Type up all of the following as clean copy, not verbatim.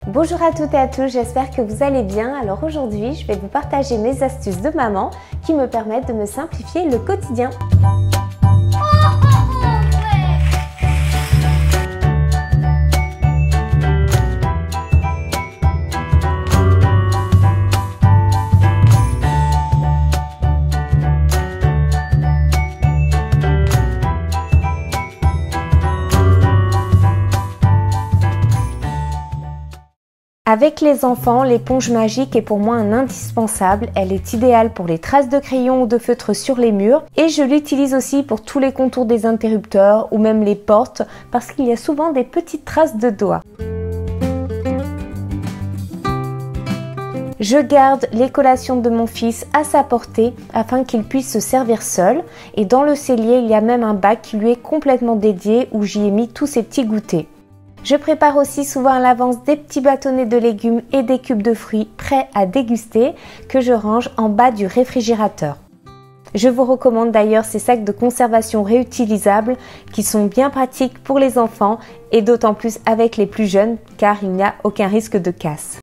Bonjour à toutes et à tous, j'espère que vous allez bien. Alors aujourd'hui, je vais vous partager mes astuces de maman qui me permettent de me simplifier le quotidien. Avec les enfants, l'éponge magique est pour moi un indispensable. Elle est idéale pour les traces de crayon ou de feutre sur les murs et je l'utilise aussi pour tous les contours des interrupteurs ou même les portes parce qu'il y a souvent des petites traces de doigts. Je garde les collations de mon fils à sa portée afin qu'il puisse se servir seul et dans le cellier il y a même un bac qui lui est complètement dédié où j'y ai mis tous ses petits goûters. Je prépare aussi souvent à l'avance des petits bâtonnets de légumes et des cubes de fruits prêts à déguster que je range en bas du réfrigérateur. Je vous recommande d'ailleurs ces sacs de conservation réutilisables qui sont bien pratiques pour les enfants et d'autant plus avec les plus jeunes car il n'y a aucun risque de casse.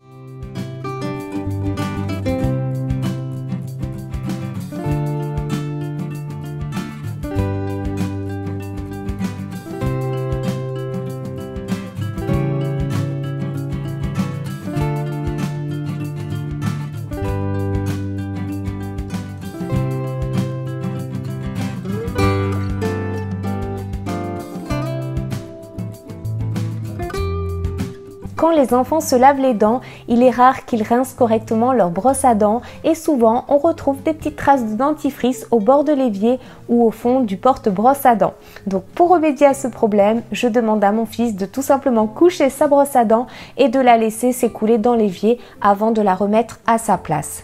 Quand les enfants se lavent les dents, il est rare qu'ils rincent correctement leur brosse à dents et souvent on retrouve des petites traces de dentifrice au bord de l'évier ou au fond du porte-brosse à dents. Donc pour remédier à ce problème, je demande à mon fils de tout simplement coucher sa brosse à dents et de la laisser s'écouler dans l'évier avant de la remettre à sa place.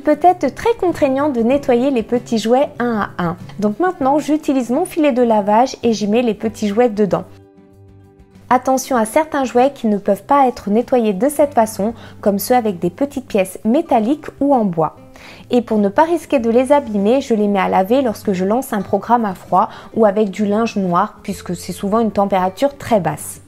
Peut-être très contraignant de nettoyer les petits jouets un à un. Donc maintenant, j'utilise mon filet de lavage et j'y mets les petits jouets dedans. Attention à certains jouets qui ne peuvent pas être nettoyés de cette façon, comme ceux avec des petites pièces métalliques ou en bois. Et pour ne pas risquer de les abîmer, je les mets à laver lorsque je lance un programme à froid ou avec du linge noir, puisque c'est souvent une température très basse.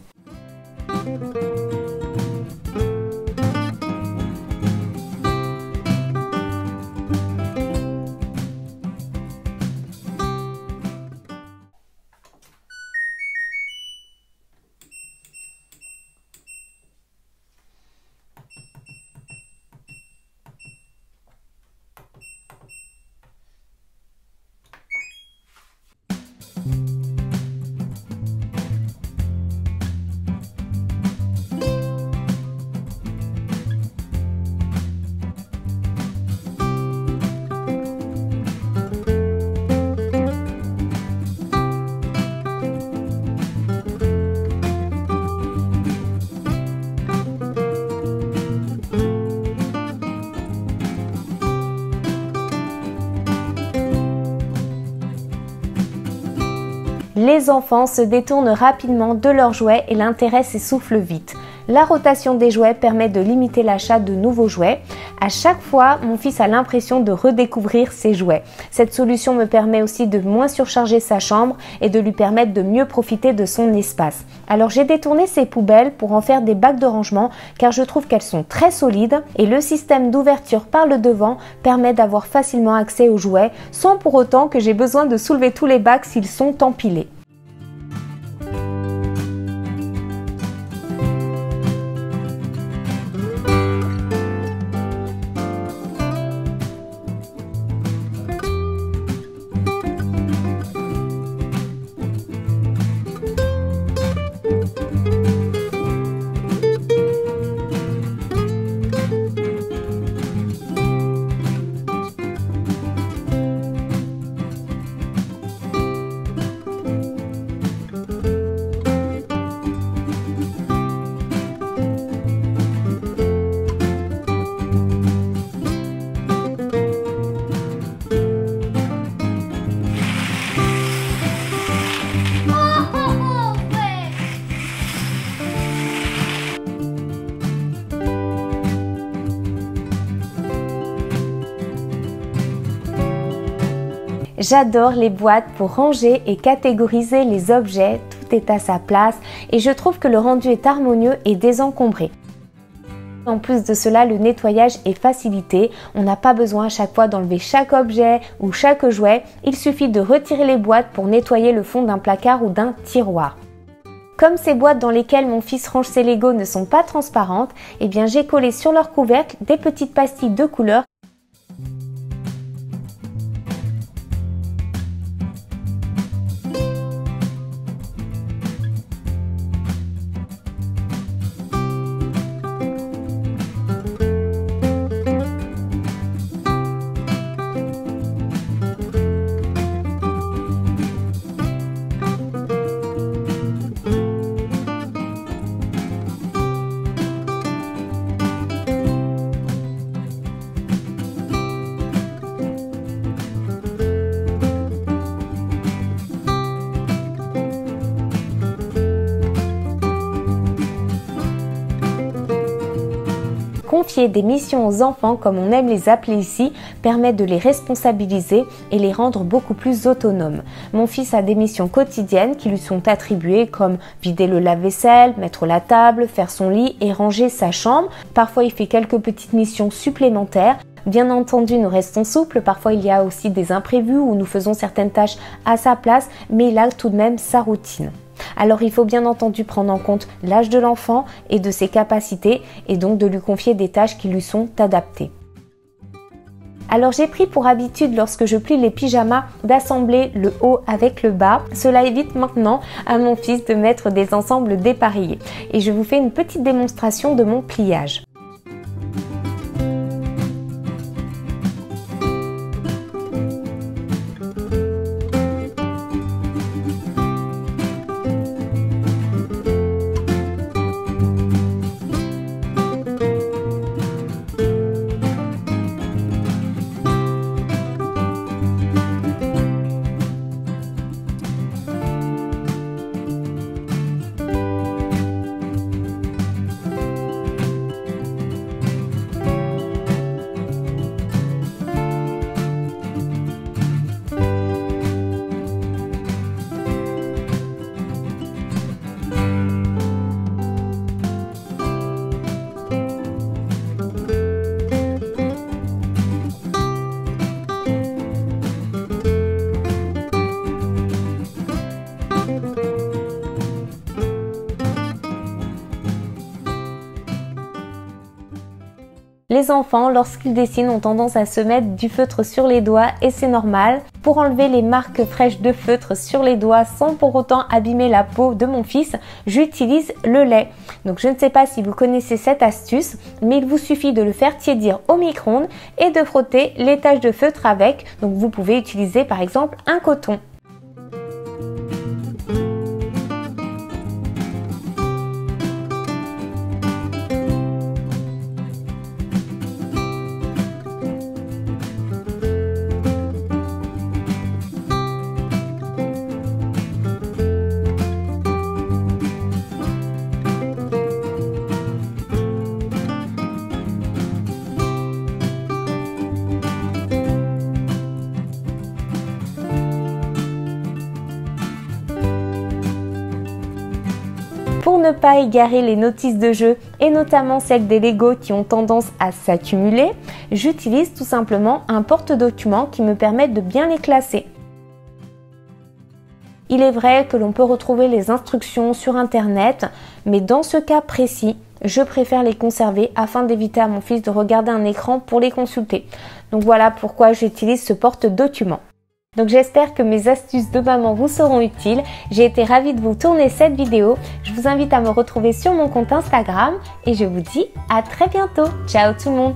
Les enfants se détournent rapidement de leurs jouets et l'intérêt s'essouffle vite. La rotation des jouets permet de limiter l'achat de nouveaux jouets. À chaque fois, mon fils a l'impression de redécouvrir ses jouets. Cette solution me permet aussi de moins surcharger sa chambre et de lui permettre de mieux profiter de son espace. Alors j'ai détourné ces poubelles pour en faire des bacs de rangement car je trouve qu'elles sont très solides et le système d'ouverture par le devant permet d'avoir facilement accès aux jouets sans pour autant que j'ai besoin de soulever tous les bacs s'ils sont empilés. J'adore les boîtes pour ranger et catégoriser les objets, tout est à sa place et je trouve que le rendu est harmonieux et désencombré. En plus de cela, le nettoyage est facilité, on n'a pas besoin à chaque fois d'enlever chaque objet ou chaque jouet, il suffit de retirer les boîtes pour nettoyer le fond d'un placard ou d'un tiroir. Comme ces boîtes dans lesquelles mon fils range ses Legos ne sont pas transparentes, eh bien j'ai collé sur leur couvercle des petites pastilles de couleur. Confier des missions aux enfants, comme on aime les appeler ici, permet de les responsabiliser et les rendre beaucoup plus autonomes. Mon fils a des missions quotidiennes qui lui sont attribuées comme vider le lave-vaisselle, mettre la table, faire son lit et ranger sa chambre. Parfois il fait quelques petites missions supplémentaires. Bien entendu, nous restons souples, parfois il y a aussi des imprévus où nous faisons certaines tâches à sa place, mais il a tout de même sa routine. Alors il faut bien entendu prendre en compte l'âge de l'enfant et de ses capacités et donc de lui confier des tâches qui lui sont adaptées. Alors j'ai pris pour habitude lorsque je plie les pyjamas d'assembler le haut avec le bas. Cela évite maintenant à mon fils de mettre des ensembles dépareillés. Et je vous fais une petite démonstration de mon pliage. Les enfants, lorsqu'ils dessinent, ont tendance à se mettre du feutre sur les doigts et c'est normal. Pour enlever les marques fraîches de feutre sur les doigts sans pour autant abîmer la peau de mon fils, j'utilise le lait. Donc je ne sais pas si vous connaissez cette astuce, mais il vous suffit de le faire tiédir au micro-ondes et de frotter les taches de feutre avec. Donc vous pouvez utiliser par exemple un coton. Pour ne pas égarer les notices de jeu et notamment celles des Lego qui ont tendance à s'accumuler, j'utilise tout simplement un porte-documents qui me permet de bien les classer. Il est vrai que l'on peut retrouver les instructions sur internet, mais dans ce cas précis, je préfère les conserver afin d'éviter à mon fils de regarder un écran pour les consulter. Donc voilà pourquoi j'utilise ce porte-documents. Donc j'espère que mes astuces de maman vous seront utiles. J'ai été ravie de vous tourner cette vidéo. Je vous invite à me retrouver sur mon compte Instagram et je vous dis à très bientôt. Ciao tout le monde.